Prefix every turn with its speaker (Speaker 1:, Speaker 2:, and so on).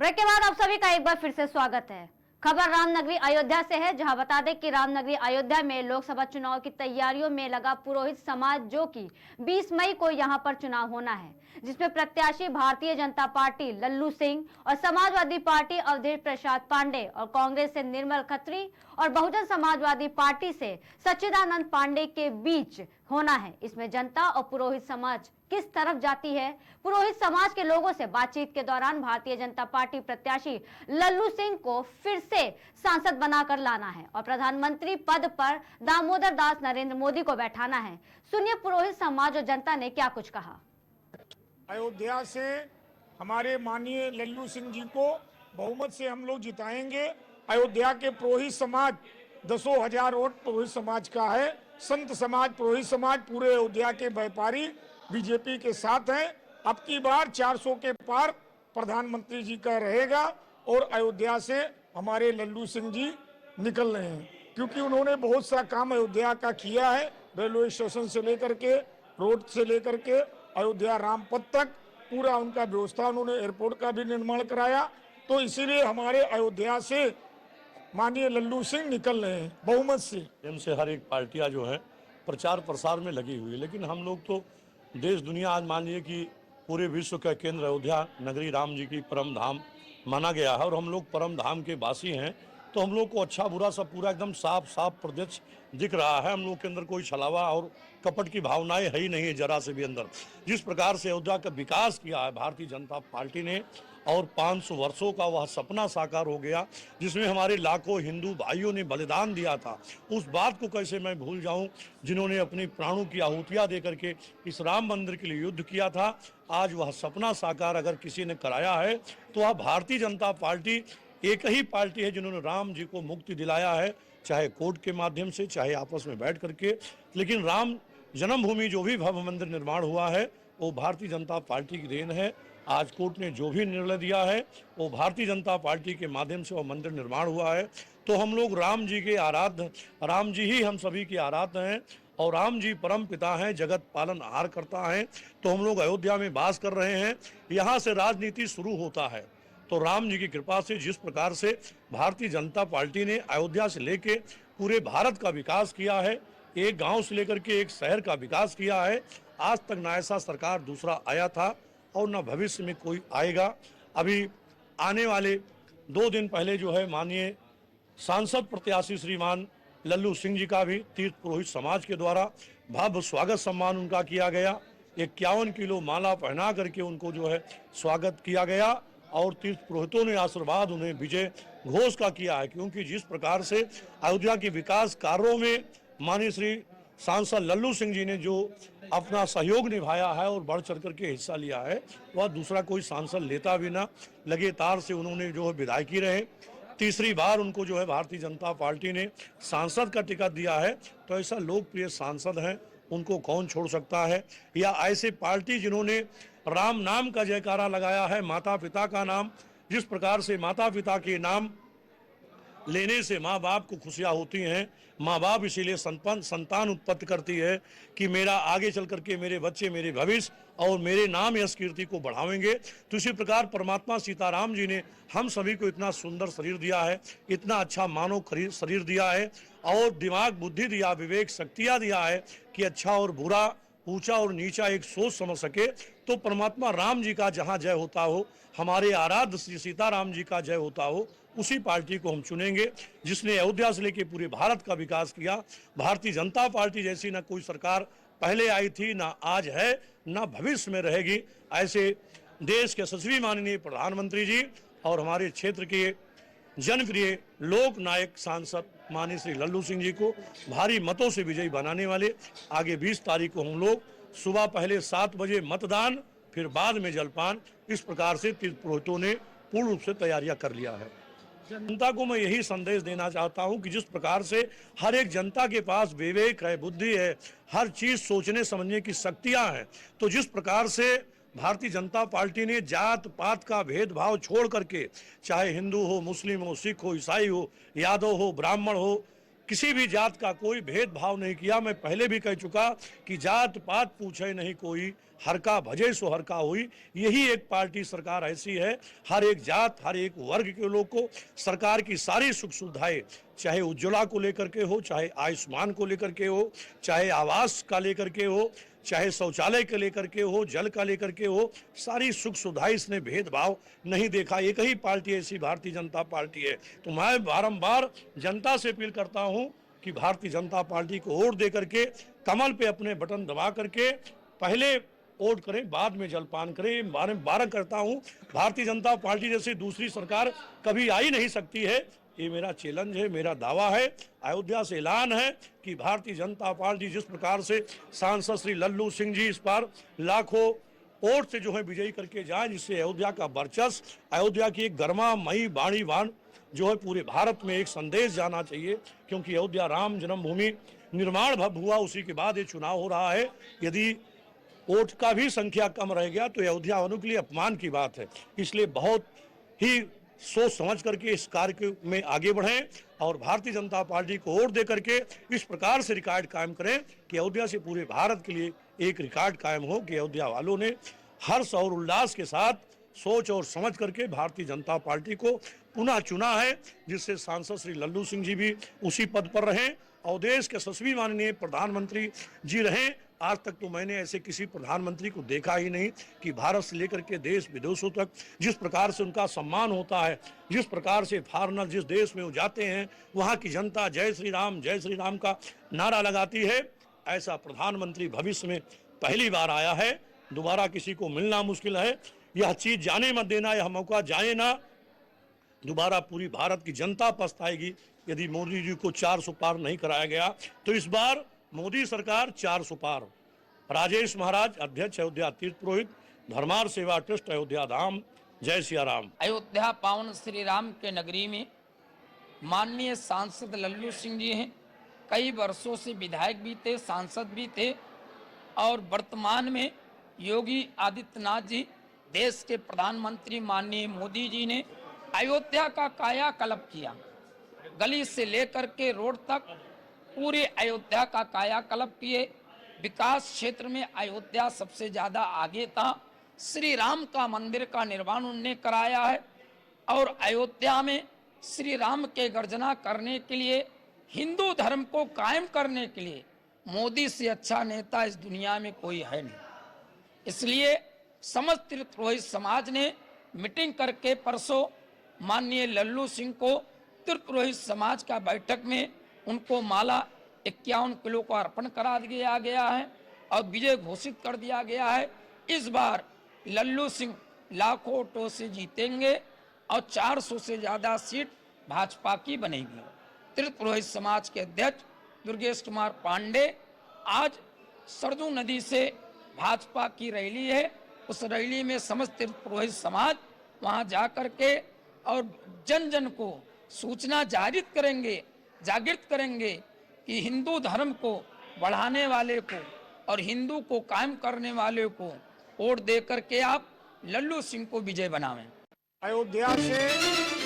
Speaker 1: Break के बाद आप सभी का एक बार फिर से स्वागत है। खबर रामनगरी अयोध्या से है, जहां बता दें कि रामनगरी अयोध्या में लोकसभा चुनाव की तैयारियों में लगा पुरोहित समाज, जो कि 20 मई को यहां पर चुनाव होना है, जिसमें प्रत्याशी भारतीय जनता पार्टी लल्लू सिंह और समाजवादी पार्टी अवधेश प्रसाद पांडे और कांग्रेस से निर्मल खत्री और बहुजन समाजवादी पार्टी से सच्चिदानंद पांडे के बीच होना है। इसमें जनता और पुरोहित समाज किस तरफ जाती है? पुरोहित समाज के लोगों से बातचीत के दौरान भारतीय जनता पार्टी प्रत्याशी लल्लू सिंह को फिर से सांसद बनाकर लाना है और प्रधानमंत्री पद पर दामोदर दास नरेंद्र मोदी को बैठाना है। सुनिए पुरोहित समाज और जनता ने क्या कुछ कहा।
Speaker 2: अयोध्या से हमारे माननीय लल्लू सिंह जी को बहुमत से हम लोग जिताएंगे। अयोध्या के पुरोहित समाज 10,000 वोट पुरोहित समाज का है। संत समाज, पुरोहित समाज, पूरे अयोध्या के व्यापारी बीजेपी के साथ हैं। अब की बार 400 के पार प्रधानमंत्री जी का रहेगा और अयोध्या से हमारे लल्लू सिंह जी निकल रहे हैं, क्योंकि उन्होंने बहुत सा काम अयोध्या का किया है। रेलवे स्टेशन से लेकर के, रोड से लेकर के अयोध्या रामपथ तक पूरा उनका व्यवस्था, उन्होंने एयरपोर्ट का भी निर्माण कराया। तो इसीलिए हमारे अयोध्या से माननीय लल्लू सिंह निकल रहे हैं बहुमत से।
Speaker 3: हर एक पार्टियां जो है प्रचार प्रसार में लगी हुई है, लेकिन हम लोग तो देश दुनिया आज मान लीजिए कि पूरे विश्व का केंद्र अयोध्या नगरी राम जी की परम धाम माना गया है और हम लोग परम धाम के वासी हैं। तो हम लोग को अच्छा बुरा सब पूरा एकदम साफ साफ प्रत्यक्ष दिख रहा है। हम लोग के अंदर कोई छलावा और कपट की भावनाएं है ही नहीं है जरा से भी अंदर। जिस प्रकार से अयोध्या का विकास किया है भारतीय जनता पार्टी ने और 500 वर्षों का वह सपना साकार हो गया, जिसमें हमारे लाखों हिंदू भाइयों ने बलिदान दिया था। उस बात को कैसे मैं भूल जाऊं, जिन्होंने अपनी प्राणों की आहुतियां देकर के इस राम मंदिर के लिए युद्ध किया था। आज वह सपना साकार अगर किसी ने कराया है तो वह भारतीय जनता पार्टी एक ही पार्टी है जिन्होंने राम जी को मुक्ति दिलाया है, चाहे कोर्ट के माध्यम से, चाहे आपस में बैठ करके। लेकिन राम जन्मभूमि जो भी भव्य मंदिर निर्माण हुआ है वो भारतीय जनता पार्टी की देन है। आज कोर्ट ने जो भी निर्णय दिया है वो भारतीय जनता पार्टी के माध्यम से वो मंदिर निर्माण हुआ है। तो हम लोग राम जी के आराध्य, राम जी ही हम सभी के आराध्य हैं और राम जी परम पिता हैं, जगत पालन आहार करता है। तो हम लोग अयोध्या में वास कर रहे हैं, यहाँ से राजनीति शुरू होता है। तो राम जी की कृपा से जिस प्रकार से भारतीय जनता पार्टी ने अयोध्या से लेके पूरे भारत का विकास किया है, एक गांव से लेकर के एक शहर का विकास किया है, आज तक ना ऐसा सरकार दूसरा आया था और ना भविष्य में कोई आएगा। अभी आने वाले 2 दिन पहले जो है माननीय सांसद प्रत्याशी श्रीमान लल्लू सिंह जी का भी तीर्थ पुरोहित समाज के द्वारा भव्य स्वागत सम्मान उनका किया गया। 51 किलो माला पहना करके उनको जो है स्वागत किया गया और तीर्थ पुरोहितों ने आशीर्वाद उन्हें विजय घोष का किया है। क्योंकि जिस प्रकार से अयोध्या के विकास कार्यों में माननीय श्री सांसद लल्लू सिंह जी ने जो अपना सहयोग निभाया है और बढ़ चढ़ करके हिस्सा लिया है, वह दूसरा कोई सांसद लेता भी ना। लगातार से उन्होंने जो है विधायकी रहे, तीसरी बार उनको जो है भारतीय जनता पार्टी ने सांसद का टिकट दिया है। तो ऐसा लोकप्रिय सांसद हैं, उनको कौन छोड़ सकता है। या ऐसे पार्टी जिन्होंने राम नाम का जयकारा लगाया है, माता पिता का नाम, जिस प्रकार से माता पिता के नाम लेने से माँ बाप को खुशियाँ होती हैं। माँ बाप इसीलिए संतान उत्पत्ति करती है कि मेरा आगे चल करके मेरे बच्चे मेरे भविष्य और मेरे नाम यश कीर्ति को बढ़ावेंगे। तो इसी प्रकार परमात्मा सीताराम जी ने हम सभी को इतना सुंदर शरीर दिया है, इतना अच्छा मानव शरीर दिया है और दिमाग बुद्धि दिया, विवेक शक्तियाँ दिया है कि अच्छा और बुरा, ऊंचा और नीचा एक सोच समझ सके। तो परमात्मा राम जी का जहां जय होता हो, हमारे आराध्य श्री सीताराम जी का जय होता हो, उसी पार्टी को हम चुनेंगे जिसने अयोध्या से लेकर पूरे भारत का विकास किया। भारतीय जनता पार्टी जैसी ना कोई सरकार पहले आई थी, ना आज है, ना भविष्य में रहेगी। ऐसे देश के यशस्वी माननीय प्रधानमंत्री जी और हमारे क्षेत्र के जनप्रिय लोक नायक सांसद माननीय श्री लल्लू सिंह जी को भारी मतों से विजयी बनाने वाले। आगे 20 तारीख को हम लोग सुबह पहले 7 बजे मतदान, फिर बाद में जलपान, इस प्रकार से तीर्थ पुरोहितों ने पूर्ण रूप से तैयारियां कर लिया है। जनता को मैं यही संदेश देना चाहता हूं कि जिस प्रकार से हर एक जनता के पास विवेक है, बुद्धि है, हर चीज सोचने समझने की शक्तियां हैं, तो जिस प्रकार से भारतीय जनता पार्टी ने जात पात का भेदभाव छोड़ करके, चाहे हिंदू हो, मुस्लिम हो, सिख हो, ईसाई हो, यादव हो, ब्राह्मण हो, किसी भी जात का कोई भेदभाव नहीं किया। मैं पहले भी कह चुका कि जात पात पूछे नहीं कोई, हर का भजे सो हर का हुई। यही एक पार्टी सरकार ऐसी है, हर एक जात हर एक वर्ग के लोग को सरकार की सारी सुख सुविधाएं, चाहे उज्ज्वला को लेकर के हो, चाहे आयुष्मान को लेकर के हो, चाहे आवास का लेकर के हो, चाहे शौचालय के लेकर के हो, जल का लेकर के हो, सारी सुख सुविधाएं इसने भेदभाव नहीं देखा। एक ही पार्टी ऐसी भारतीय जनता पार्टी है। तो मैं बारंबार जनता से अपील करता हूं कि भारतीय जनता पार्टी को वोट दे करके, कमल पे अपने बटन दबा करके पहले वोट करें, बाद में जलपान करें। बारंबार करता हूं, भारतीय जनता पार्टी जैसी दूसरी सरकार कभी आई नहीं सकती है। ये मेरा चैलेंज है, मेरा दावा है। अयोध्या से ऐलान है कि भारतीय जनता पार्टी जिस प्रकार से सांसद श्री लल्लू सिंह जी इस बार लाखों वोट से जो है विजयी करके जाए, जिससे अयोध्या का वर्चस्व, अयोध्या की एक गर्मा मई बाणी बाण जो है पूरे भारत में एक संदेश जाना चाहिए। क्योंकि अयोध्या राम जन्मभूमि निर्माण हुआ, उसी के बाद ये चुनाव हो रहा है। यदि वोट का भी संख्या कम रह गया तो अयोध्या वालों के लिए अपमान की बात है। इसलिए बहुत ही सोच समझ करके इस कार्य में आगे बढ़ें और भारतीय जनता पार्टी को वोट दे करके इस प्रकार से रिकॉर्ड कायम करें कि अयोध्या से पूरे भारत के लिए एक रिकॉर्ड कायम हो कि अयोध्या वालों ने हर्ष और उल्लास के साथ सोच और समझ करके भारतीय जनता पार्टी को पुनः चुना है, जिससे सांसद श्री लल्लू सिंह जी भी उसी पद पर रहें और देश के यशस्वी माननीय प्रधानमंत्री जी रहें। आज तक तो मैंने ऐसे किसी प्रधानमंत्री को देखा ही नहीं कि भारत से लेकर के देश विदेशों तक जिस प्रकार से उनका सम्मान होता है, जिस प्रकार से फॉरेनर जिस देश में वो जाते हैं वहाँ की जनता जय श्री राम का नारा लगाती है। ऐसा प्रधानमंत्री भविष्य में पहली बार आया है, दोबारा किसी को मिलना मुश्किल है। यह चीज जाने मत देना, यह मौका जाए ना। दोबारा पूरी भारत की जनता पछताएगी यदि मोदी जी को 400 पार नहीं कराया गया। तो इस बार मोदी सरकार 400 पार। राजेश महाराज, अध्यक्ष अयोध्या तीर्थ पुरोहित, धर्मार सेवा ट्रस्ट अयोध्या धाम। जय सिया राम।
Speaker 4: अयोध्या पावन श्री राम के नगरी में माननीय सांसद लल्लू सिंह जी हैं। कई वर्षों से विधायक भी थे, सांसद भी थे और वर्तमान में योगी आदित्यनाथ जी, देश के प्रधानमंत्री माननीय मोदी जी ने अयोध्या का कायाकल्प किया। गली से लेकर के रोड तक पूरे अयोध्या का कायाकल्प किए। विकास क्षेत्र में अयोध्या सबसे ज़्यादा आगे था। श्री राम का मंदिर का निर्माण उन्होंने कराया है और अयोध्या में श्री राम के गर्जना करने के लिए, हिंदू धर्म को कायम करने के लिए मोदी से अच्छा नेता इस दुनिया में कोई है नहीं। इसलिए समस्त तीर्थ पुरोहित समाज ने मीटिंग करके परसों माननीय लल्लू सिंह को तीर्थ पुरोहित समाज का बैठक में उनको माला 51 किलो का अर्पण करा दिया गया है और विजय घोषित कर दिया गया है। इस बार लल्लू सिंह लाखों वोटों से जीतेंगे और 400 से ज़्यादा सीट भाजपा की बनेगी। तीर्थ पुरोहित समाज के अध्यक्ष दुर्गेश कुमार पांडे आज सरजू नदी से भाजपा की रैली है, उस रैली में समस्त तीर्थ पुरोहित समाज वहां जा करके और जन जन को सूचना जागृत करेंगे कि हिंदू धर्म को बढ़ाने वाले को और हिंदू को कायम करने वाले को वोट दे करके आप लल्लू सिंह को विजय बनावें।
Speaker 2: अयोध्या से